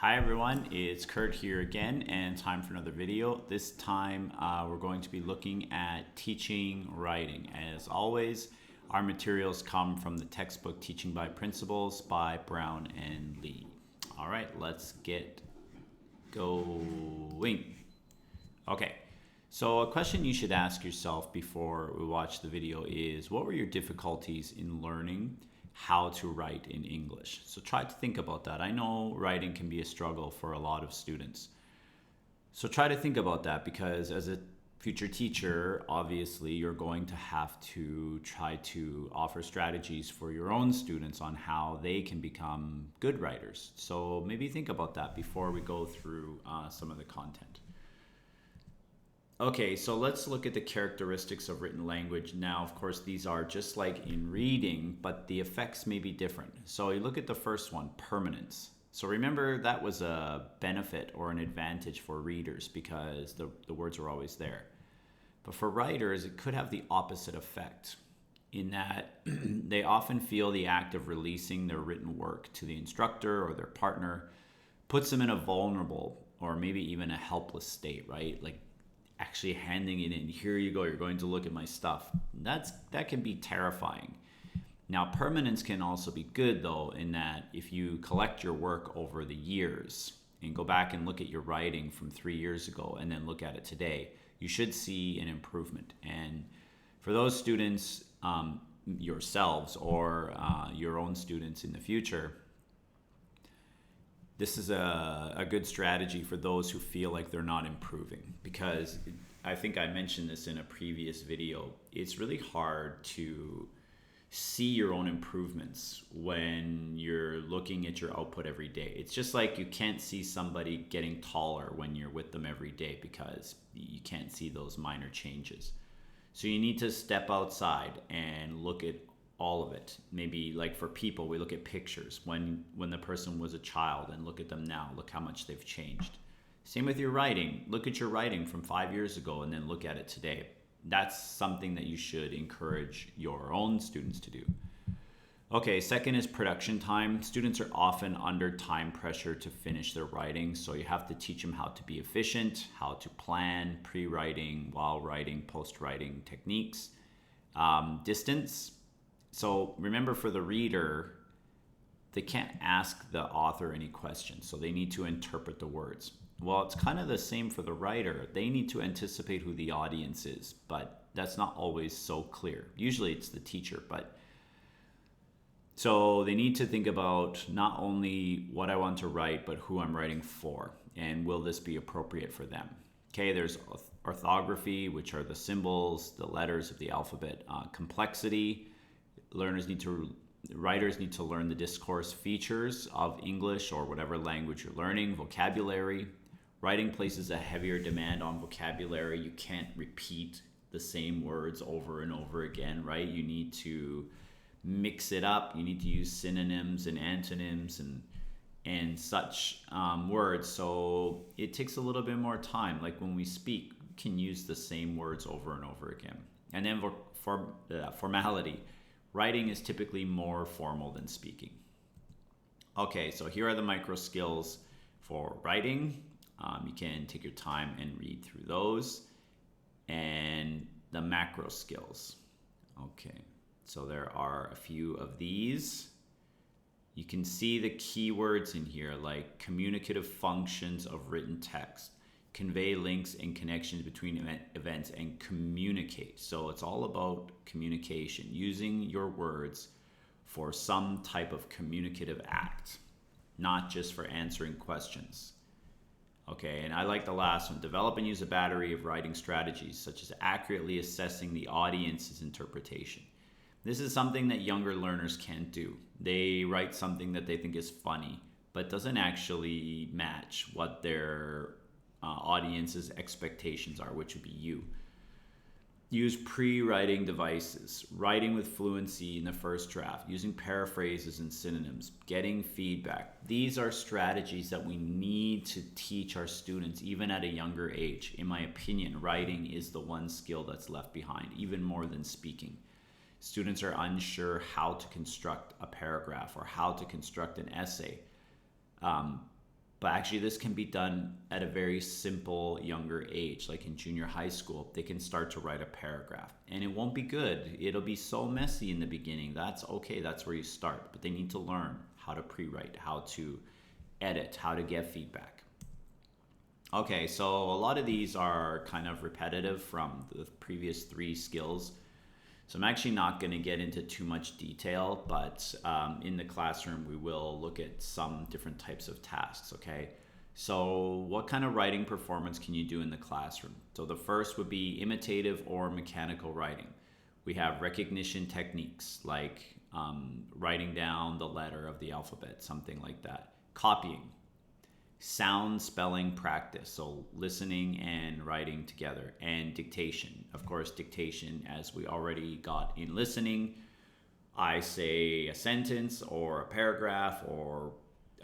Hi everyone, it's Kurt here again and time for another video. This time we're going to be looking at teaching writing. As always, our materials come from the textbook Teaching by Principles by Brown and Lee. All right, let's get going. Okay, so a question you should ask yourself before we watch the video is, what were your difficulties in learning how to write in English? So try to think about that. I know writing can be a struggle for a lot of students. So try to think about that, because as a future teacher, obviously you're going to have to try to offer strategies for your own students on how they can become good writers. So maybe think about that before we go through some of the content. Okay, so let's look at the characteristics of written language. Now, of course, these are just like in reading, but the effects may be different. So you look at the first one, permanence. So remember, that was a benefit or an advantage for readers because the words were always there. But for writers, it could have the opposite effect in that they often feel the act of releasing their written work to the instructor or their partner puts them in a vulnerable or maybe even a helpless state, right? Like actually handing it in. Here you go, you're going to look at my stuff. That can be terrifying. Now, permanence can also be good though, in that if you collect your work over the years and go back and look at your writing from 3 years ago and then look at it today, you should see an improvement. And for those students, yourselves or your own students in the future, this is a good strategy for those who feel like they're not improving, because I think I mentioned this in a previous video. It's really hard to see your own improvements when you're looking at your output every day. It's just like you can't see somebody getting taller when you're with them every day because you can't see those minor changes. So you need to step outside and look at all of it. Maybe like for people, we look at pictures when the person was a child and look at them now. Look how much they've changed. Same with your writing. Look at your writing from 5 years ago and then look at it today. That's something that you should encourage your own students to do. Okay, second is production time. Students are often under time pressure to finish their writing, so you have to teach them how to be efficient, how to plan pre-writing, while writing, post-writing techniques. Distance. So remember, for the reader, they can't ask the author any questions, so they need to interpret the words. Well, it's kind of the same for the writer. They need to anticipate who the audience is, but that's not always so clear. Usually it's the teacher, but so they need to think about not only what I want to write, but who I'm writing for, and will this be appropriate for them? Okay, there's orthography, which are the symbols, the letters of the alphabet. Complexity. Writers need to learn the discourse features of English or whatever language you're learning. Vocabulary. Writing places a heavier demand on vocabulary. You can't repeat the same words over and over again, right? You need to mix it up. You need to use synonyms and antonyms and such words. So it takes a little bit more time. Like when we speak, we can use the same words over and over again. And then for formality. Writing is typically more formal than speaking. Okay, so here are the micro skills for writing. You can take your time and read through those. And the macro skills. Okay, so there are a few of these. You can see the keywords in here, like communicative functions of written text, convey links and connections between events, and communicate. So it's all about communication, using your words for some type of communicative act, not just for answering questions. Okay, and I like the last one. Develop and use a battery of writing strategies, such as accurately assessing the audience's interpretation. This is something that younger learners can't do. They write something that they think is funny, but doesn't actually match what their audience's expectations are, which would be you. Use pre-writing devices, writing with fluency in the first draft, using paraphrases and synonyms, getting feedback. These are strategies that we need to teach our students even at a younger age. In my opinion, writing is the one skill that's left behind, even more than speaking. Students are unsure how to construct a paragraph or how to construct an essay. But actually, this can be done at a very simple younger age, like in junior high school. They can start to write a paragraph, and it won't be good. It'll be so messy in the beginning. That's okay, that's where you start. But they need to learn how to pre write, how to edit, how to get feedback. Okay, so a lot of these are kind of repetitive from the previous three skills. So I'm actually not going to get into too much detail, but in the classroom, we will look at some different types of tasks, okay? So what kind of writing performance can you do in the classroom? So the first would be imitative or mechanical writing. We have recognition techniques like writing down the letter of the alphabet, something like that. Copying, sound spelling practice, so listening and writing together, and dictation. Of course, dictation, as we already got in listening, I say a sentence or a paragraph or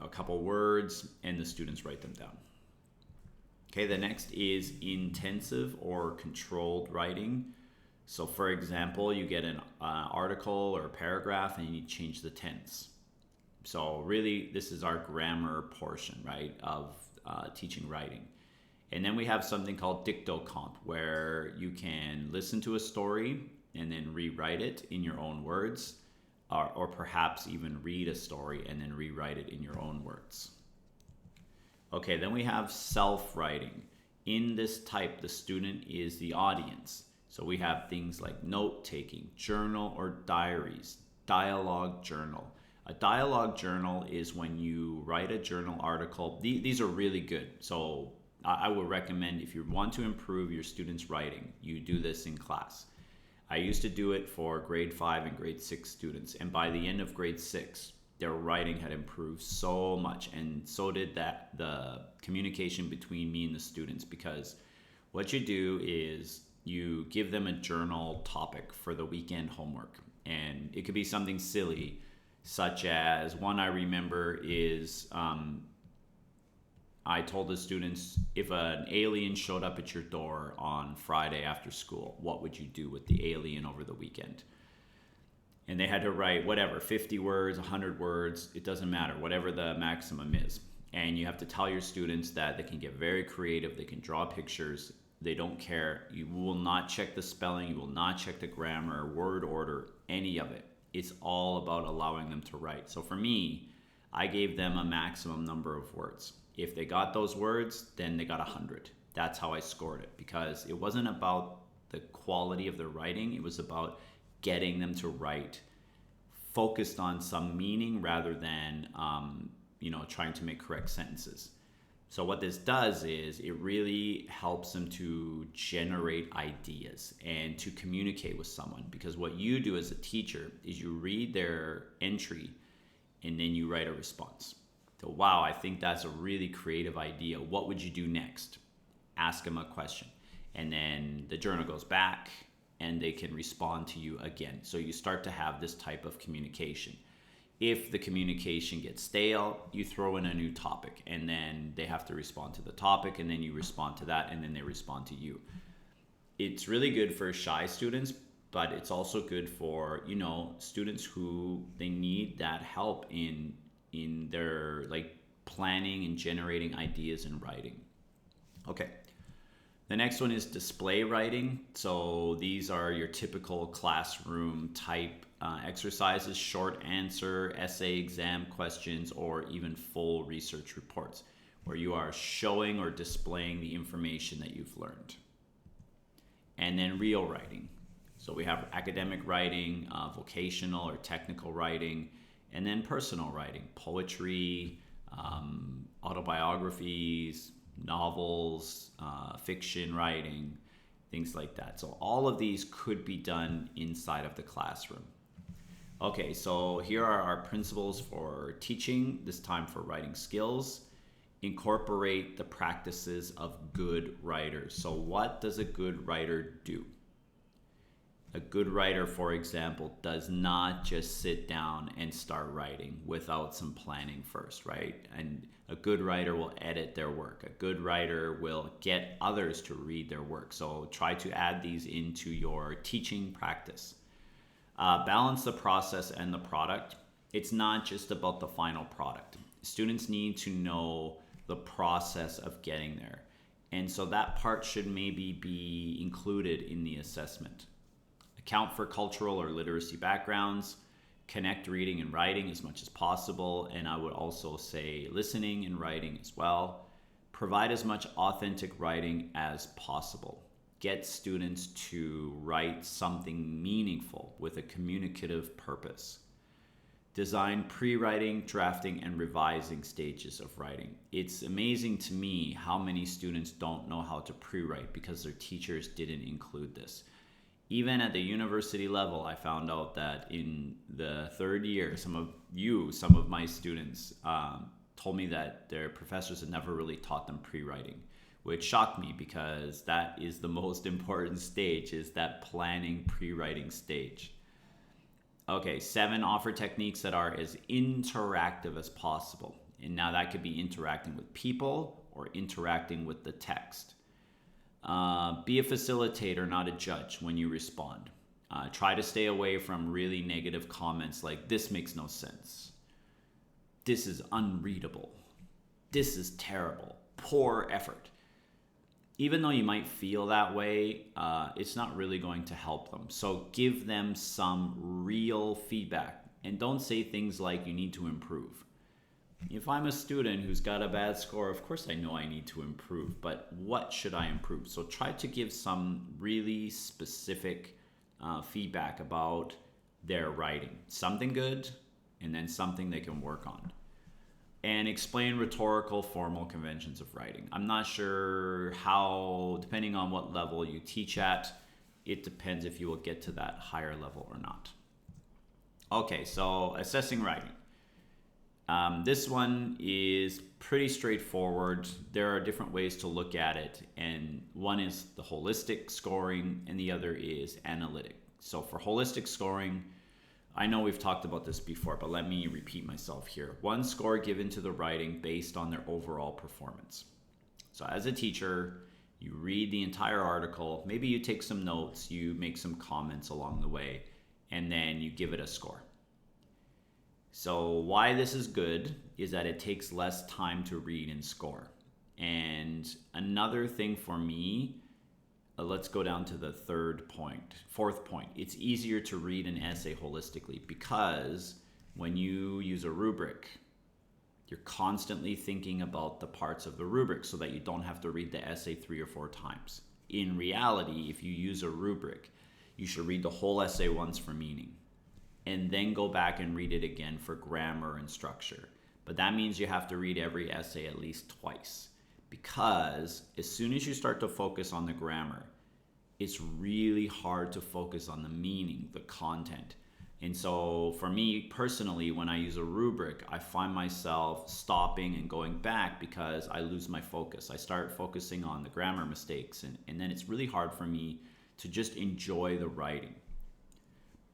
a couple words, and the students write them down. Okay, the next is intensive or controlled writing. So for example, you get an article or a paragraph and you need to change the tense. So really, this is our grammar portion, right, of teaching writing. And then we have something called dictocomp, where you can listen to a story and then rewrite it in your own words, or perhaps even read a story and then rewrite it in your own words. Okay, then we have self-writing. In this type, the student is the audience. So we have things like note-taking, journal or diaries, dialogue journal. A dialogue journal is when you write a journal article. These are really good. So I would recommend, if you want to improve your students' writing, you do this in class. I used to do it for grade 5 and grade 6 students. And by the end of grade 6, their writing had improved so much. And so did the communication between me and the students, because what you do is you give them a journal topic for the weekend homework. And it could be something silly, such as one I remember is I told the students, if an alien showed up at your door on Friday after school, what would you do with the alien over the weekend? And they had to write whatever, 50 words, 100 words, it doesn't matter, whatever the maximum is. And you have to tell your students that they can get very creative, they can draw pictures, they don't care. You will not check the spelling, you will not check the grammar, word order, any of it. It's all about allowing them to write. So for me, I gave them a maximum number of words. If they got those words, then they got 100. That's how I scored it, because it wasn't about the quality of their writing. It was about getting them to write focused on some meaning rather than trying to make correct sentences. So what this does is it really helps them to generate ideas and to communicate with someone, because what you do as a teacher is you read their entry and then you write a response. So, wow, I think that's a really creative idea. What would you do next? Ask them a question. And then the journal goes back and they can respond to you again. So you start to have this type of communication. If the communication gets stale, you throw in a new topic and then they have to respond to the topic, and then you respond to that, and then they respond to you. It's really good for shy students, but it's also good for, students who they need that help in their planning and generating ideas and writing. Okay. The next one is display writing. So these are your typical classroom type exercises, short answer, essay, exam questions, or even full research reports, where you are showing or displaying the information that you've learned. And then real writing. So we have academic writing, vocational or technical writing, and then personal writing, poetry, autobiographies, novels, fiction writing, things like that. So all of these could be done inside of the classroom. Okay, so here are our principles for teaching, this time for writing skills. Incorporate the practices of good writers. So what does a good writer do? A good writer, for example, does not just sit down and start writing without some planning first, right? And a good writer will edit their work. A good writer will get others to read their work. So try to add these into your teaching practice. Balance the process and the product. It's not just about the final product. Students need to know the process of getting there. And so that part should maybe be included in the assessment. Account for cultural or literacy backgrounds, connect reading and writing as much as possible, and I would also say listening and writing as well. Provide as much authentic writing as possible. Get students to write something meaningful with a communicative purpose. Design pre-writing, drafting, and revising stages of writing. It's amazing to me how many students don't know how to pre-write because their teachers didn't include this. Even at the university level, I found out that in the third year, some of my students told me that their professors had never really taught them pre-writing, which shocked me because that is the most important stage, is that planning pre-writing stage. Okay, 7, offer techniques that are as interactive as possible. And now that could be interacting with people or interacting with the text. Be a facilitator, not a judge when you respond. Try to stay away from really negative comments like, this makes no sense. This is unreadable. This is terrible. Poor effort. Even though you might feel that way, it's not really going to help them. So give them some real feedback and don't say things like you need to improve. If I'm a student who's got a bad score, of course I know I need to improve, but what should I improve? So try to give some really specific feedback about their writing. Something good and then something they can work on. And explain rhetorical formal conventions of writing. I'm not sure how, depending on what level you teach at, it depends if you will get to that higher level or not. Okay, so assessing writing. This one is pretty straightforward. There are different ways to look at it, and one is the holistic scoring and the other is analytic. So for holistic scoring, I know we've talked about this before, but let me repeat myself here. 1 score given to the writing based on their overall performance. So as a teacher, you read the entire article, maybe you take some notes, you make some comments along the way, and then you give it a score. So why this is good is that it takes less time to read and score. And another thing for me, let's go down to the fourth point. It's easier to read an essay holistically because when you use a rubric, you're constantly thinking about the parts of the rubric so that you don't have to read the essay 3 or 4 times. In reality, if you use a rubric, you should read the whole essay once for meaning and then go back and read it again for grammar and structure. But that means you have to read every essay at least twice, because as soon as you start to focus on the grammar, it's really hard to focus on the meaning, the content. And so for me personally, when I use a rubric, I find myself stopping and going back because I lose my focus. I start focusing on the grammar mistakes, and then it's really hard for me to just enjoy the writing.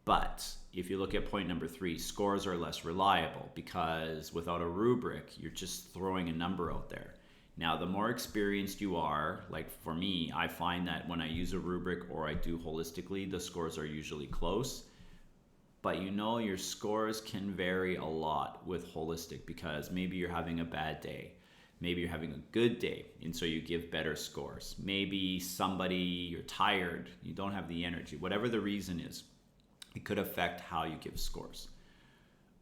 But if you look at point number 3, scores are less reliable because without a rubric, you're just throwing a number out there. Now, the more experienced you are, like for me, I find that when I use a rubric or I do holistically, the scores are usually close. But you know, your scores can vary a lot with holistic because maybe you're having a bad day. Maybe you're having a good day, and so you give better scores. Maybe you're tired, you don't have the energy, whatever the reason is, it could affect how you give scores.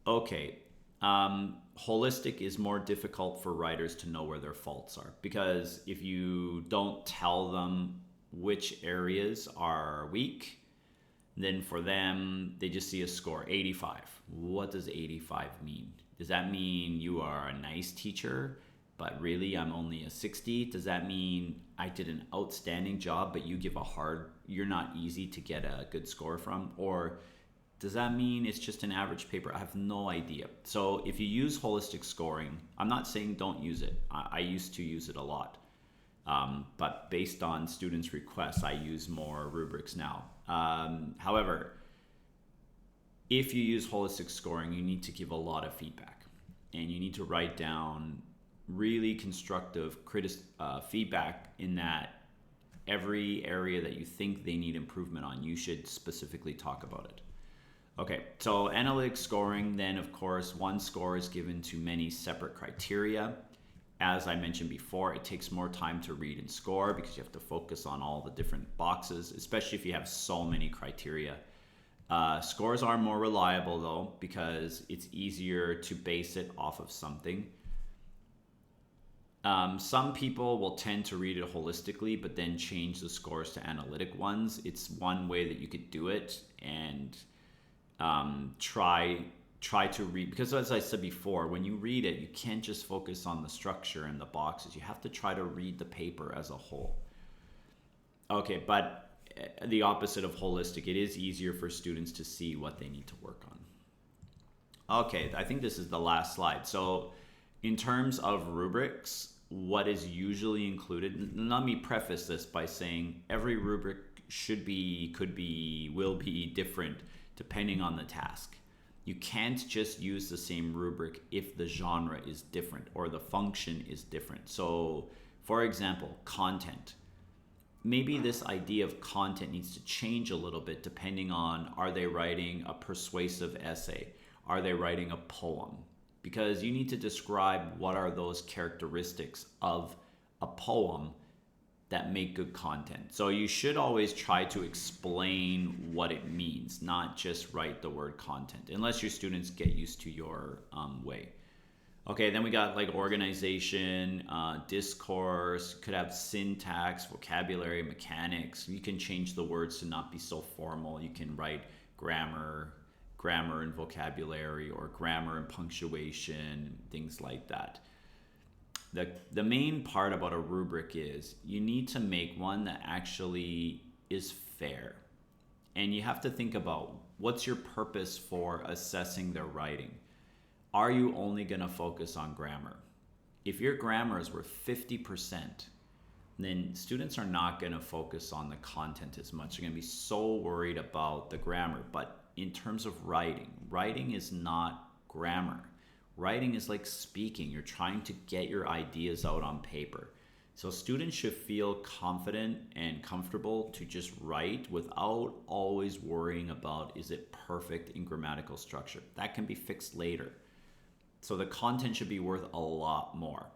Okay. Holistic is more difficult for writers to know where their faults are because if you don't tell them which areas are weak, then for them, they just see a score, 85. What does 85 mean? Does that mean you are a nice teacher, but really I'm only a 60? Does that mean I did an outstanding job, but you're not easy to get a good score from? Or does that mean it's just an average paper? I have no idea. So if you use holistic scoring, I'm not saying don't use it. I used to use it a lot. But based on students' requests, I use more rubrics now. However, if you use holistic scoring, you need to give a lot of feedback. And you need to write down really constructive feedback in that every area that you think they need improvement on, you should specifically talk about it. Okay, so analytic scoring, then of course, 1 score is given to many separate criteria. as I mentioned before, it takes more time to read and score because you have to focus on all the different boxes, especially if you have so many criteria. Scores are more reliable though because it's easier to base it off of something. Some people will tend to read it holistically, but then change the scores to analytic ones. It's one way that you could do it, and try to read, because as I said before, when you read it, you can't just focus on the structure and the boxes. You have to try to read the paper as a whole. Okay, but the opposite of holistic, it is easier for students to see what they need to work on. Okay, I think this is the last slide. So in terms of rubrics, what is usually included, let me preface this by saying every rubric should be, could be, will be different depending on the task. You can't just use the same rubric if the genre is different or the function is different. So for example, content. Maybe this idea of content needs to change a little bit depending on, are they writing a persuasive essay? Are they writing a poem? Because you need to describe what are those characteristics of a poem that make good content. So you should always try to explain what it means, not just write the word content, unless your students get used to your way. Okay, then we got like organization, discourse, could have syntax, vocabulary, mechanics. You can change the words to not be so formal. You can write grammar and vocabulary, or grammar and punctuation, things like that. The main part about a rubric is you need to make one that actually is fair. And you have to think about, what's your purpose for assessing their writing? Are you only going to focus on grammar? If your grammar is worth 50%, then students are not going to focus on the content as much. They're going to be so worried about the grammar. But in terms of writing is not grammar. Writing is like speaking. You're trying to get your ideas out on paper. So students should feel confident and comfortable to just write without always worrying about, is it perfect in grammatical structure? That can be fixed later. So the content should be worth a lot more.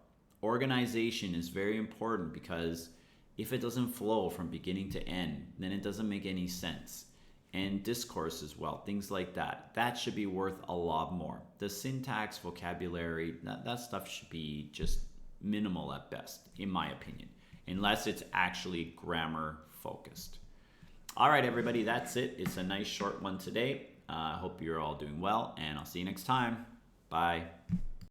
Organization is very important, because if it doesn't flow from beginning to end, then it doesn't make any sense. And discourse as well, things like that. That should be worth a lot more. The syntax, vocabulary, that stuff should be just minimal at best, in my opinion, unless it's actually grammar focused. All right, everybody, that's it. It's a nice short one today. I hope you're all doing well, and I'll see you next time. Bye.